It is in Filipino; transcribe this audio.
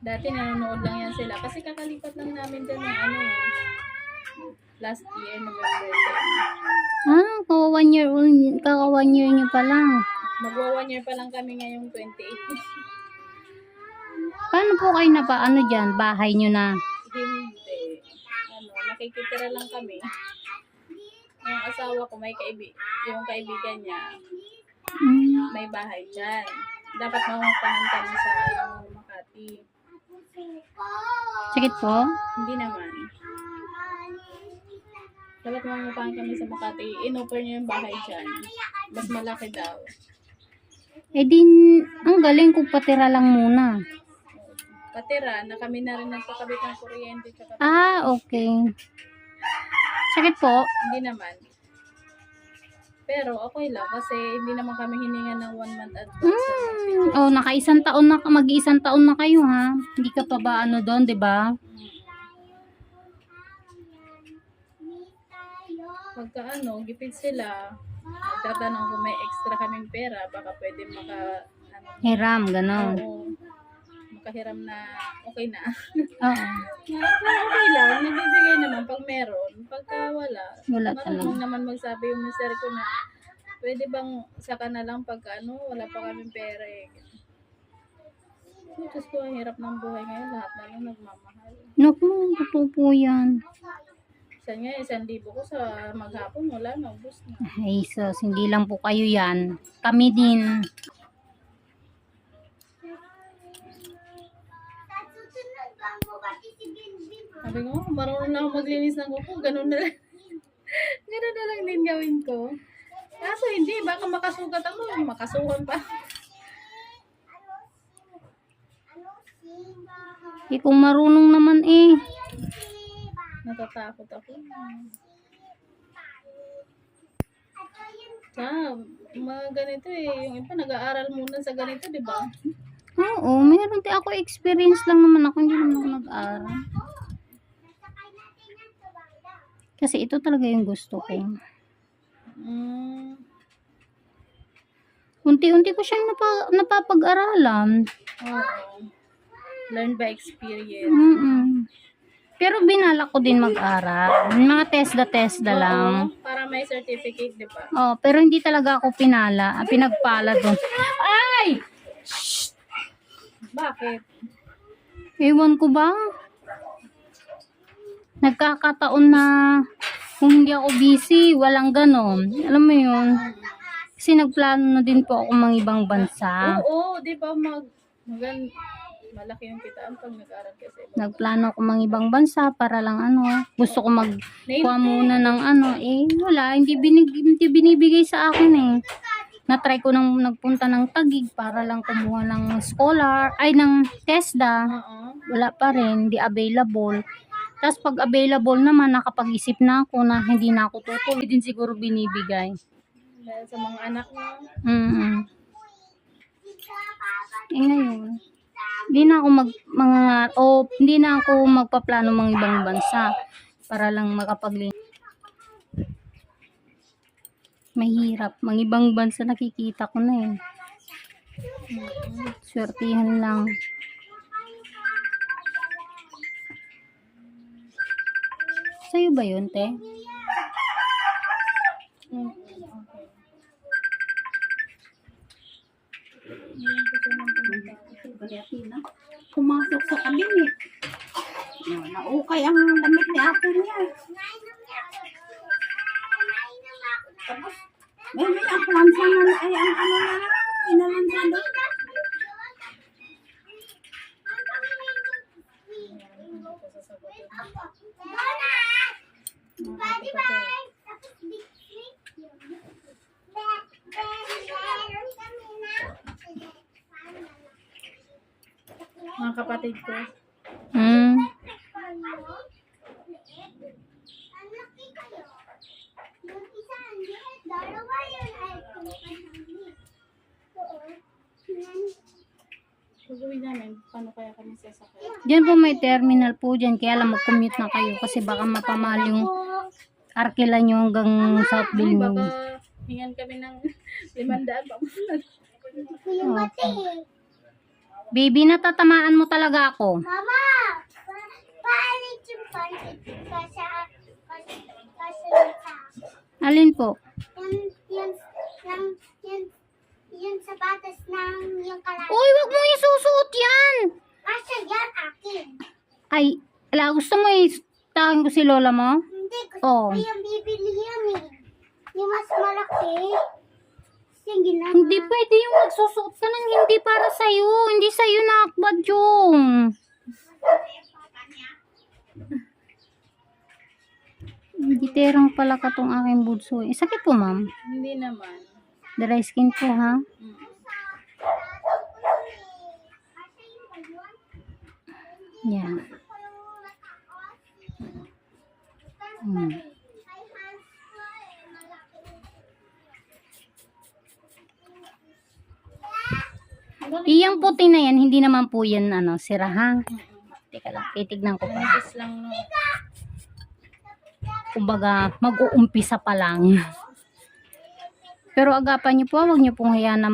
Dati nanonood lang yan sila. Kasi kakalipat lang namin dyan ng ano eh. Last year, November 10. Ah, kaka 1 year old, kaka 1 year nyo pa lang. Magwa 1 year pa lang kami ngayong 28. Paano po kayo na ano dyan? Bahay nyo na? Hindi. Ano, nakikitira lang kami. Yung asawa ko, yung kaibigan niya, may bahay dyan. Dapat mamupahan kami sa Makati. Sakit po? Hindi naman. Dapat mamupahan kami sa Makati. In-offer niya yung bahay dyan. Mas malaki daw. Eh din, ang galing kung patira lang muna. Patira, na kami na rin nagpakabit ng kuryente. Ah, okay. Sakit po? Hindi naman. Pero okay lang kasi hindi naman kami hininga ng 1 month advance. Oh, naka-isang taon na, mag-isang taon na kayo ha. Hindi ka pa ba ano doon, 'di ba? Pagka gipid sila, tatanong kung may extra kaming pera, baka pwede Hiram, gano'n. oo, makahiram na okay na. Oo. Okay lang, nagbibigay naman pag meron. Pagka wala Wala marunong talaga. naman magsabi yung mister ko na pwede bang saka na lang pagka wala pa kaming pera eh. Diyos ko, ang hirap ng buhay ngayon, lahat na lang nagmamahal. Naku, totoo po yan. Isa nga, 1,000 ko sa maghapon, wala na, ubos na. Ay, sus, hindi lang po kayo yan. Kami din. Sabi ko, marunong na ako maglinis ng kuko, ganun na lang. Ganun na lang din gawin ko. Kaso hindi, baka makasugat ako, makasuhan pa. Eh, kung marunong naman eh. Natatakot ako. Mga ganito eh, yung iba nag-aaral muna sa ganito, di ba? Oo, meron din ako experience lang naman ako, hindi naman ako nag-aaral. Kasi ito talaga yung gusto ko. Unti-unti ko siyang napapag-aralan. Oo. Learn by experience. Pero binalak ko din mag-aral. Mga TESDA lang. Oo, para may certificate, di ba? Oh, pero hindi talaga ako pinagpala doon. Ay! Bakit? Ewan ko ba? Nagkakataon na kung hindi ako busy, walang ganon. Alam mo yun? Kasi nagplano na din po ako mga ibang bansa. Oo, di ba malaki yung kitaan pag nag-aral kasi. Nagplano ako mga ibang bansa para lang gusto ko magkuha muna ng wala, hindi binibigay sa akin eh. Na-try ko nang nagpunta ng Taguig para lang kumuha ng ng TESDA. Wala pa rin, hindi available. Tapos pag available naman, nakapag-isip na ako na hindi na ako tutuloy, din siguro binibigay. Dahil sa mga anak mo. Eh ngayon, hindi na ako magpaplano mga ibang bansa para lang makapaglinis. Mahirap, mga ibang bansa nakikita ko na eh. Swertihan lang. Sa'yo ba yun, te? Pumasok sa kabinet. Naukay ang damit ni ate niya. Tapos, may ang plansa na ay ang inalansa doon. Mga kapatid ko. Pag-uwi namin, paano kaya kami sasakay? Diyan po may terminal po dyan. Kaya lang mag-commute na kayo kasi baka mapamahal yung arkila nyo hanggang Southville nyo. Baka hingan kami ng 500 pa. Okay. Baby, natatamaan mo talaga ako. Mama, paalit yung pansit kasi Alin po? yung sapatos ng yung kalahati. Uy, wag mo isusuot yan! Kasi yan akin. Ay, ala, gusto mo tawagin ko si lola mo? Hindi, gusto Oh. ko yung bibili yan eh. Yung mas malaki. Sige na. Hindi pwede yung magsusuot ka ng hindi para sa'yo. Hindi sa'yo nakakbad yung. Giterang pala ka tong aking budso. Sakit po, ma'am. Hindi naman. Dry skin po, ha? Yan. Hmm. Iyang puti na yan, hindi naman po yan, sira, ha? Teka lang, titignan ko pa. Manipis lang, no? Kumbaga, mag-uumpisa pa lang. Pero agapan niyo po, wag niyo pong hayaan na